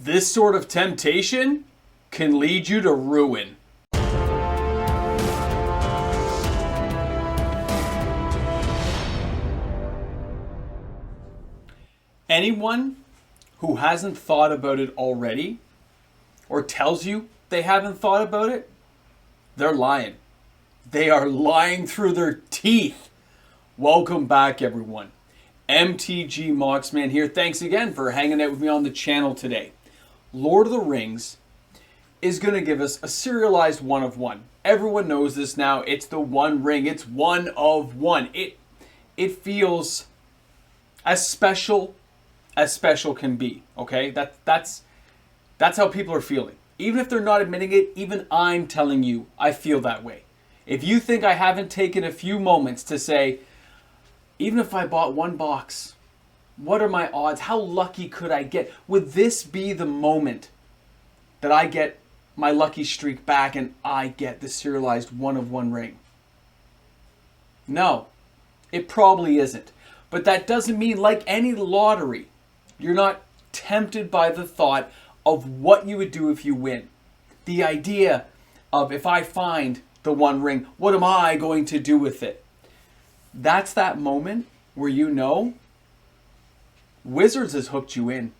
This sort of temptation can lead you to ruin. Anyone who hasn't thought about it already or tells you they haven't thought about it, they're lying. They are lying through their teeth. Welcome back, everyone. MTG Moxman here. Thanks again for hanging out with me on the channel today. Lord of the Rings is going to give us a serialized one of one. Everyone knows this now. It's the One Ring. It's one of one. It feels as special can be. Okay, that's how people are feeling. Even if they're not admitting it, even I'm telling you, I feel that way. If you think I haven't taken a few moments to say, even if I bought one box, what are my odds? How lucky could I get? Would this be the moment that I get my lucky streak back and I get the serialized one of one ring? No, it probably isn't. But that doesn't mean, like any lottery, you're not tempted by the thought of what you would do if you win. The idea of, if I find the one ring, what am I going to do with it? That's that moment where you know Wizards has hooked you in.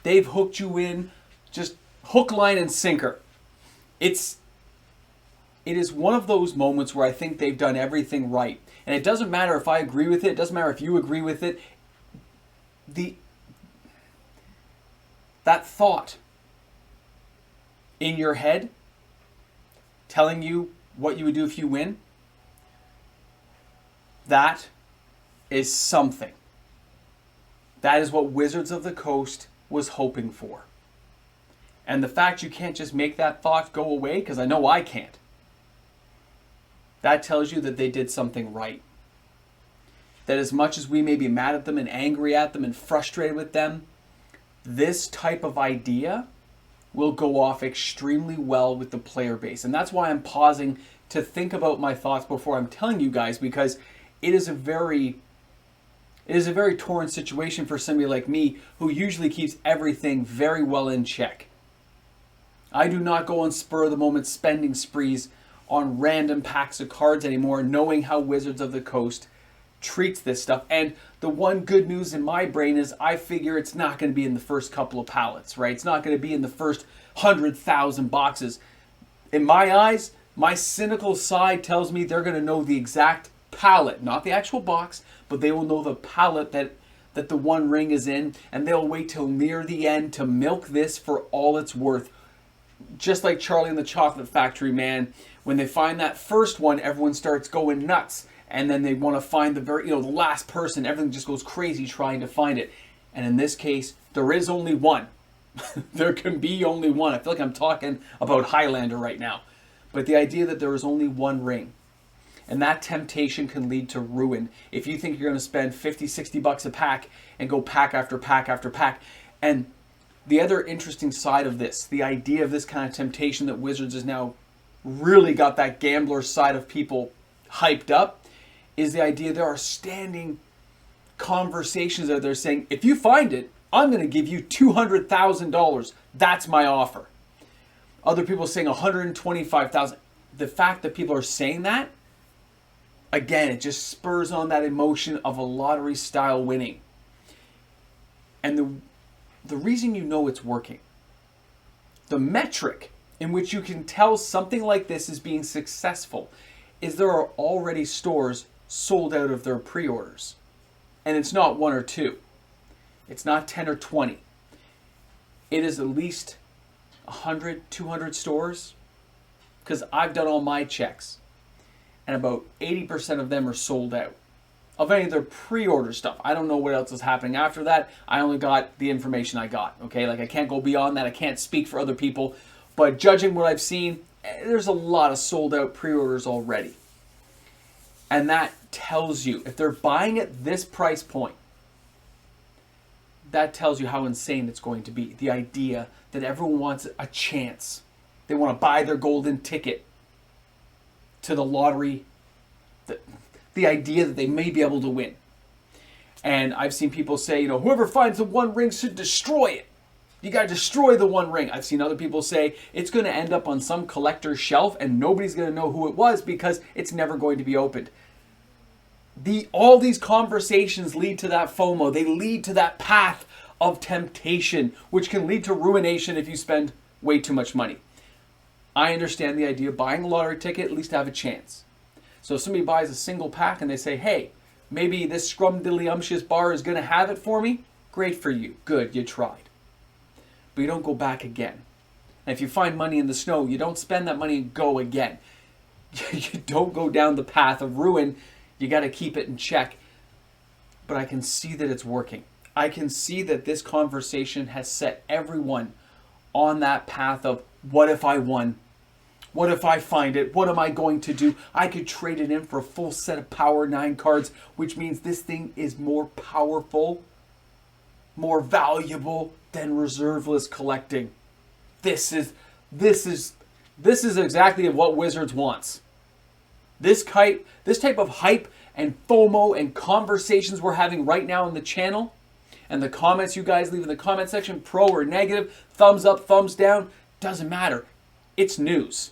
They've hooked you in, just hook, line, and sinker. It is one of those moments where I think they've done everything right. And it doesn't matter if I agree with it. It doesn't matter if you agree with it. That thought in your head telling you what you would do if you win, that is something. That is what Wizards of the Coast was hoping for. And the fact you can't just make that thought go away, because I know I can't, that tells you that they did something right. That as much as we may be mad at them and angry at them and frustrated with them, this type of idea will go off extremely well with the player base. And that's why I'm pausing to think about my thoughts before I'm telling you guys, because it is a very torn situation for somebody like me who usually keeps everything very well in check. I do not go on spur of the moment spending sprees on random packs of cards anymore, knowing how Wizards of the Coast treats this stuff. And the one good news in my brain is I figure it's not going to be in the first couple of pallets, right? It's not going to be in the first 100,000 boxes. In my eyes, my cynical side tells me they're going to know the exact pallet, not the actual box, but they will know the pallet that the One Ring is in, and they'll wait till near the end to milk this for all it's worth. Just like Charlie and the Chocolate Factory, man. When they find that first one, everyone starts going nuts. And then they want to find the last person. Everything just goes crazy trying to find it. And in this case, there is only one. There can be only one. I feel like I'm talking about Highlander right now. But the idea that there is only one ring. And that temptation can lead to ruin. If you think you're going to spend 50, 60 bucks a pack and go pack after pack after pack. And the other interesting side of this, the idea of this kind of temptation that Wizards has now really got that gambler side of people hyped up, is the idea there are standing conversations out there saying, if you find it, I'm going to give you $200,000. That's my offer. Other people saying $125,000. The fact that people are saying that, again, it just spurs on that emotion of a lottery style winning. And the reason you know it's working, the metric in which you can tell something like this is being successful, is there are already stores sold out of their pre-orders. And it's not one or two. It's not 10 or 20. It is at least 100, 200 stores. Because I've done all my checks. And about 80% of them are sold out. Of any of their pre-order stuff. I don't know what else is happening after that. I only got the information I got. Okay, like I can't go beyond that. I can't speak for other people. But judging what I've seen, there's a lot of sold out pre-orders already. And that tells you, if they're buying at this price point, that tells you how insane it's going to be. The idea that everyone wants a chance. They want to buy their golden ticket to the lottery. The idea that they may be able to win. And I've seen people say, whoever finds the One Ring should destroy it. You got to destroy the One Ring. I've seen other people say it's going to end up on some collector's shelf and nobody's going to know who it was because it's never going to be opened. All these conversations lead to that FOMO. They lead to that path of temptation, which can lead to ruination if you spend way too much money. I understand the idea of buying a lottery ticket, at least to have a chance. So if somebody buys a single pack and they say, hey, maybe this scrumdiddlyumptious bar is going to have it for me, great for you. Good, you tried. But you don't go back again. And if you find money in the snow, you don't spend that money and go again. You don't go down the path of ruin. You got to keep it in check. But I can see that it's working. I can see that this conversation has set everyone on that path of, what if I won? What if I find it? What am I going to do? I could trade it in for a full set of Power 9 cards, which means this thing is more powerful, more valuable than reserveless collecting. This is exactly what Wizards wants. This type of hype and FOMO and conversations we're having right now on the channel, and the comments you guys leave in the comment section, pro or negative, thumbs up, thumbs down, doesn't matter. It's news.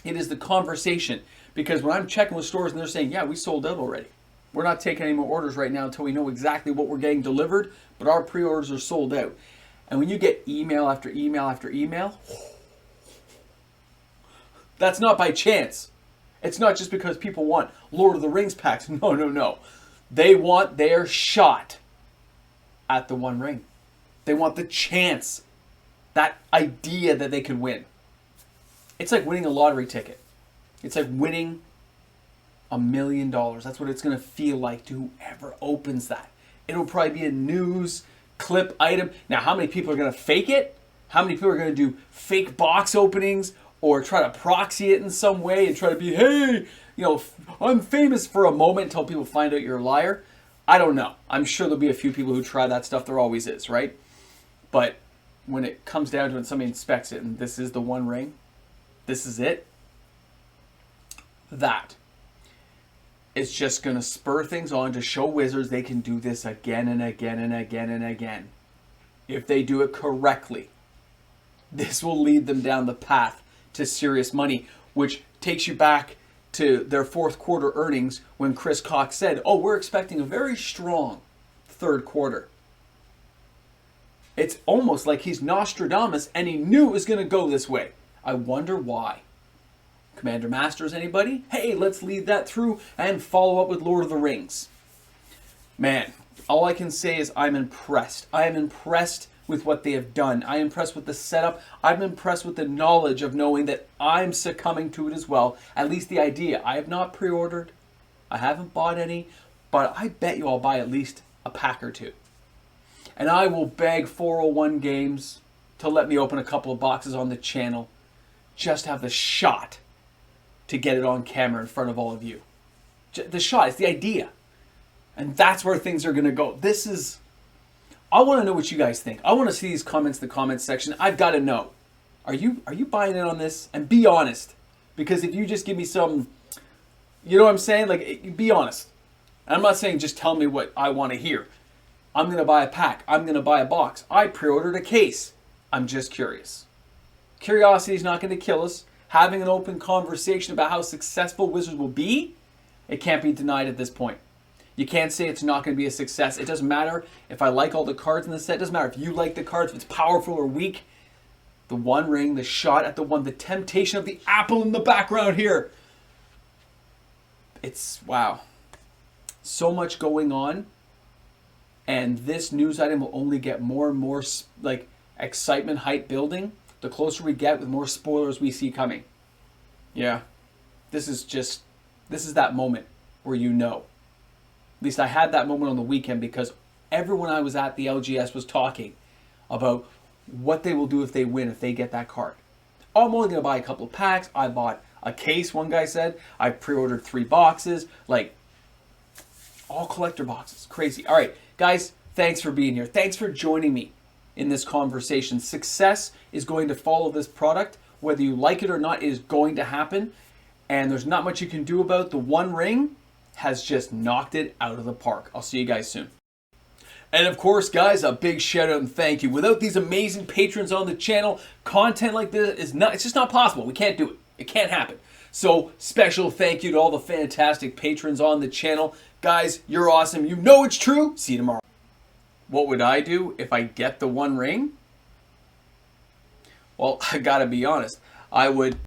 It is the conversation. Because when I'm checking with stores and they're saying, yeah, we sold out already. We're not taking any more orders right now until we know exactly what we're getting delivered, but our pre-orders are sold out. And when you get email after email after email, that's not by chance. It's not just because people want Lord of the Rings packs. No. They want their shot at the One Ring. They want the chance, that idea that they could win. It's like winning a lottery ticket. It's like winning $1 million. That's what it's going to feel like to whoever opens that. It'll probably be a news clip item. Now, how many people are going to fake it? How many people are going to do fake box openings or try to proxy it in some way and try to be, hey, I'm famous for a moment until people find out you're a liar? I don't know. I'm sure there'll be a few people who try that stuff. There always is, right? But when it comes down to it, somebody inspects it and this is the One Ring, this is it, that is just going to spur things on to show Wizards they can do this again and again and again and again. If they do it correctly, this will lead them down the path to serious money, which takes you back to their fourth quarter earnings when Chris Cox said, oh, we're expecting a very strong third quarter. It's almost like he's Nostradamus and he knew it was going to go this way. I wonder why. Commander Masters, anybody? Hey, let's lead that through and follow up with Lord of the Rings. Man, all I can say is I'm impressed. I am impressed with what they have done. I'm impressed with the setup. I'm impressed with the knowledge of knowing that I'm succumbing to it as well. At least the idea. I have not pre-ordered. I haven't bought any. But I bet you I'll buy at least a pack or two. And I will beg 401 Games to let me open a couple of boxes on the channel. Just have the shot to get it on camera in front of all of you. The shot is the idea. And that's where things are going to go. I want to know what you guys think. I want to see these comments in the comments section. I've got to know. Are you buying in on this? And be honest. Because if you just give me some, you know what I'm saying? Like, be honest. I'm not saying just tell me what I want to hear. I'm going to buy a pack. I'm going to buy a box. I pre-ordered a case. I'm just curious. Curiosity is not going to kill us. Having an open conversation about how successful Wizards will be, it can't be denied at this point. You can't say it's not going to be a success. It doesn't matter if I like all the cards in the set. It doesn't matter if you like the cards, if it's powerful or weak. The One Ring, the shot at the one, the temptation of the apple in the background here. It's, wow. So much going on. And this news item will only get more and more like excitement, hype building. The closer we get with more spoilers we see coming. Yeah. This is that moment where you know. At least I had that moment on the weekend because everyone I was at the LGS was talking about what they will do if they win, if they get that card. Oh, I'm only going to buy a couple of packs. I bought a case, one guy said. I pre-ordered 3 boxes. Like, all collector boxes. Crazy. All right, guys, thanks for being here. Thanks for joining me in this conversation. Success is going to follow this product. Whether you like it or not, it is going to happen. And there's not much you can do about the One Ring. Has just knocked it out of the park. I'll see you guys soon. And of course, guys, a big shout out and thank you. Without these amazing patrons on the channel, content like this it's just not possible. We can't do it. It can't happen. So special thank you to all the fantastic patrons on the channel. Guys, you're awesome. You know it's true. See you tomorrow. What would I do if I get the One Ring? Well, I gotta be honest. I would